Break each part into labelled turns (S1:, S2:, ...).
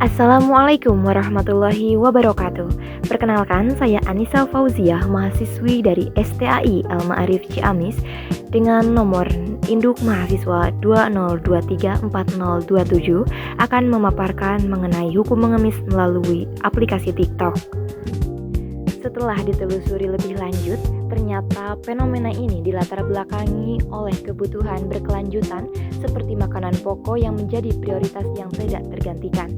S1: Assalamualaikum warahmatullahi wabarakatuh. Perkenalkan, saya Anissa Fauziah, mahasiswi dari STAI Al-Ma'arif Ciamis dengan nomor induk mahasiswa 20234027 akan memaparkan mengenai hukum mengemis melalui aplikasi TikTok. Setelah ditelusuri lebih lanjut, ternyata fenomena ini dilatar belakangi oleh kebutuhan berkelanjutan seperti makanan pokok yang menjadi prioritas yang tidak tergantikan.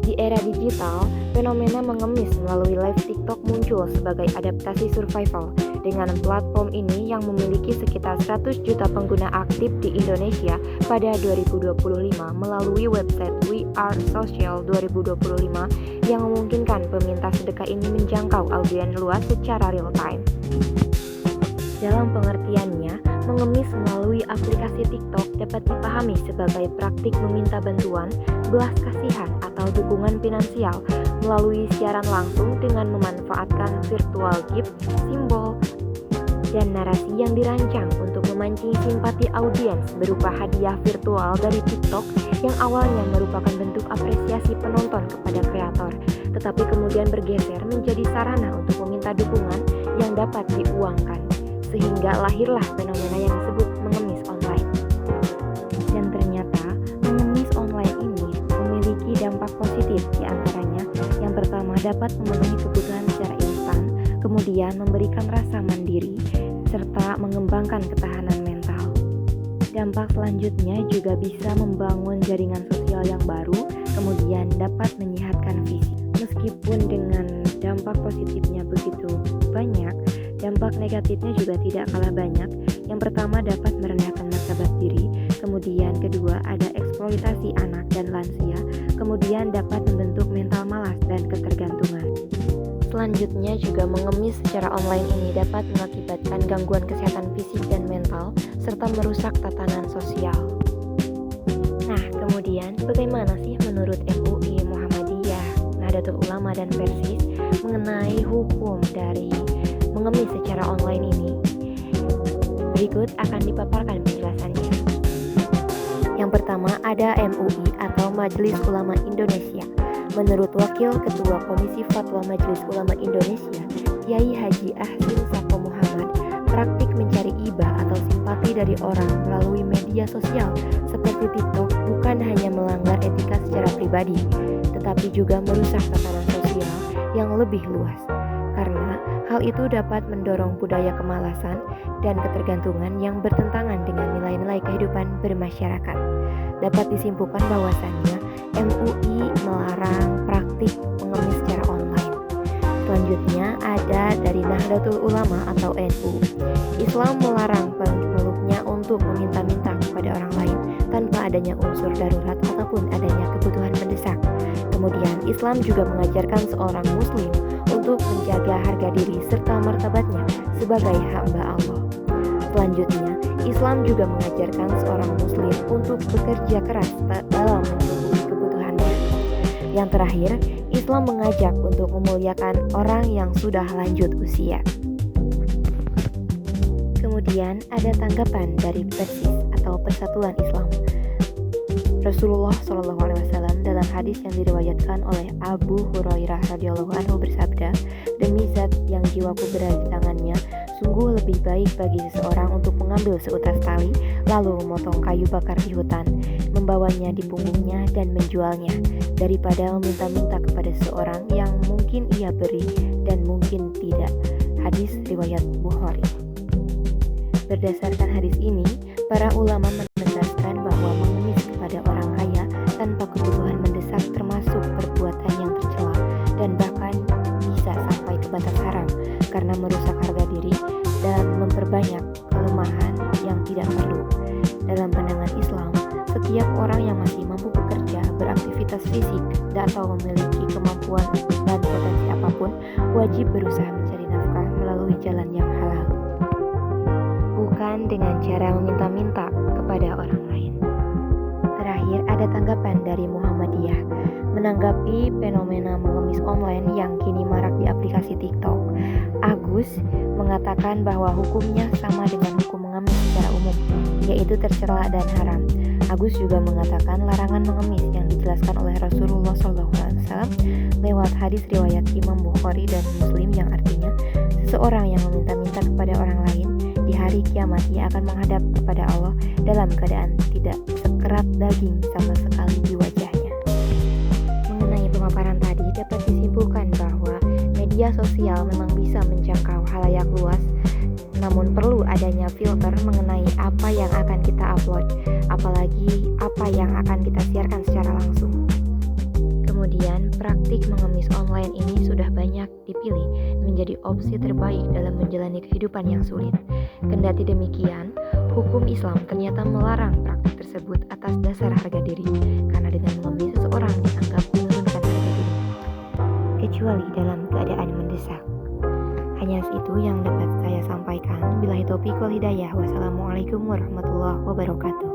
S1: Di era digital, fenomena mengemis melalui live TikTok muncul sebagai adaptasi survival. Dengan platform ini yang memiliki sekitar 100 juta pengguna aktif di Indonesia pada 2025 melalui website We Are Social 2025 yang memungkinkan peminta sedekah ini menjangkau audiens luas secara real time. Dalam pengertiannya, mengemis melalui aplikasi TikTok dapat dipahami sebagai praktik meminta bantuan, belas kasihan atau dukungan finansial melalui siaran langsung dengan memanfaatkan virtual gift, simbol, dan narasi yang dirancang untuk memancing simpati audiens berupa hadiah virtual dari TikTok yang awalnya merupakan bentuk apresiasi penonton kepada kreator, tetapi kemudian bergeser menjadi sarana untuk meminta dukungan yang dapat diuangkan. Sehingga lahirlah fenomena yang disebut mengemis online. Dan ternyata mengemis online ini memiliki dampak positif, diantaranya yang pertama dapat memenuhi kebutuhan secara instan, kemudian memberikan rasa mandiri, serta mengembangkan ketahanan mental. Dampak selanjutnya juga bisa membangun jaringan sosial yang baru, kemudian dapat menyehatkan fisik. Meskipun dengan dampak positifnya begitu banyak, dampak negatifnya juga tidak kalah banyak. Yang pertama dapat merendahkan martabat diri, kemudian kedua ada eksploitasi anak dan lansia, kemudian dapat membentuk mental malas dan ketergantungan. Selanjutnya juga mengemis secara online ini dapat mengakibatkan gangguan kesehatan fisik dan mental, serta merusak tatanan sosial. Nah, kemudian bagaimana sih menurut MUI Muhammadiyah, Nahdlatul Ulama dan Persis mengenai hukum dari mengemis secara online ini? Berikut akan dipaparkan penjelasannya. Yang pertama ada MUI atau Majelis Ulama Indonesia. Menurut Wakil Ketua Komisi Fatwa Majelis Ulama Indonesia, Kiai Haji Ahsin Sako Muhammad, praktik mencari iba atau simpati dari orang melalui media sosial seperti TikTok bukan hanya melanggar etika secara pribadi, tetapi juga merusak tatanan sosial yang lebih luas. Karena hal itu dapat mendorong budaya kemalasan dan ketergantungan yang bertentangan dengan nilai-nilai kehidupan bermasyarakat. Dapat disimpulkan bahwasannya MUI melarang praktik mengemis secara online. Selanjutnya ada dari Nahdlatul Ulama atau NU. Islam melarang pemeluknya untuk meminta-minta kepada orang lain tanpa adanya unsur darurat ataupun adanya kebutuhan mendesak. Kemudian Islam juga mengajarkan seorang muslim untuk menjaga harga diri serta martabatnya sebagai hamba Allah. Selanjutnya, Islam juga mengajarkan seorang muslim untuk bekerja keras dalam memenuhi kebutuhannya. Yang terakhir, Islam mengajak untuk memuliakan orang yang sudah lanjut usia. Kemudian ada tanggapan dari Persis atau Persatuan Islam. Rasulullah SAW dalam hadis yang diriwayatkan oleh Abu Hurairah radhiyallahu anhu bersabda, "Demi zat yang jiwaku berada di tangannya, sungguh lebih baik bagi seseorang untuk mengambil seutas tali, lalu memotong kayu bakar di hutan, membawanya di punggungnya dan menjualnya, daripada meminta-minta kepada seseorang yang mungkin ia beri dan mungkin tidak." Hadis riwayat Bukhari. Berdasarkan hadis ini, para ulama menegaskan bahwa mengemis kepada orang kaya tanpa kebutuhan mendesak termasuk perbuatan yang tercela dan bahkan bisa sampai ke batas haram karena merusak harga diri dan memperbanyak kelemahan yang tidak perlu. Dalam pandangan Islam, setiap orang yang masih mampu bekerja, beraktivitas fisik, atau memiliki kemampuan dan potensi apapun wajib berusaha mencari nafkah melalui jalan yang halal, bukan dengan cara meminta-minta kepada orang lain. Terakhir ada tanggapan dari Muhammadiyah menanggapi fenomena mengemis online yang kini marak di aplikasi TikTok. Agus mengatakan bahwa hukumnya sama dengan hukum mengemis secara umum, yaitu tercela dan haram. Agus juga mengatakan larangan mengemis yang dijelaskan oleh Rasulullah SAW lewat hadis riwayat Imam Bukhari dan Muslim yang artinya seseorang yang meminta-minta kepada orang lain di hari kiamat ia akan menghadap kepada Allah dalam keadaan tidak sekerat daging sama sekali di wajahnya. Mengenai pemaparan tadi dapat disimpulkan bahwa media sosial memang bisa menjangkau khalayak luas, namun perlu adanya filter mengenai apa yang akan kita upload, apalagi apa yang akan kita siarkan secara langsung. Kemudian, praktik mengemis online ini sudah banyak dipilih menjadi opsi terbaik dalam menjalani kehidupan yang sulit. Kendati demikian, hukum Islam ternyata melarang praktik tersebut atas dasar harga diri, karena dengan mengemis seseorang dianggap menurunkan harga diri, kecuali dalam keadaan mendesak. Hanya itu yang dapat saya sampaikan. Billahi taufiq wal hidayah. Wassalamualaikum warahmatullahi wabarakatuh.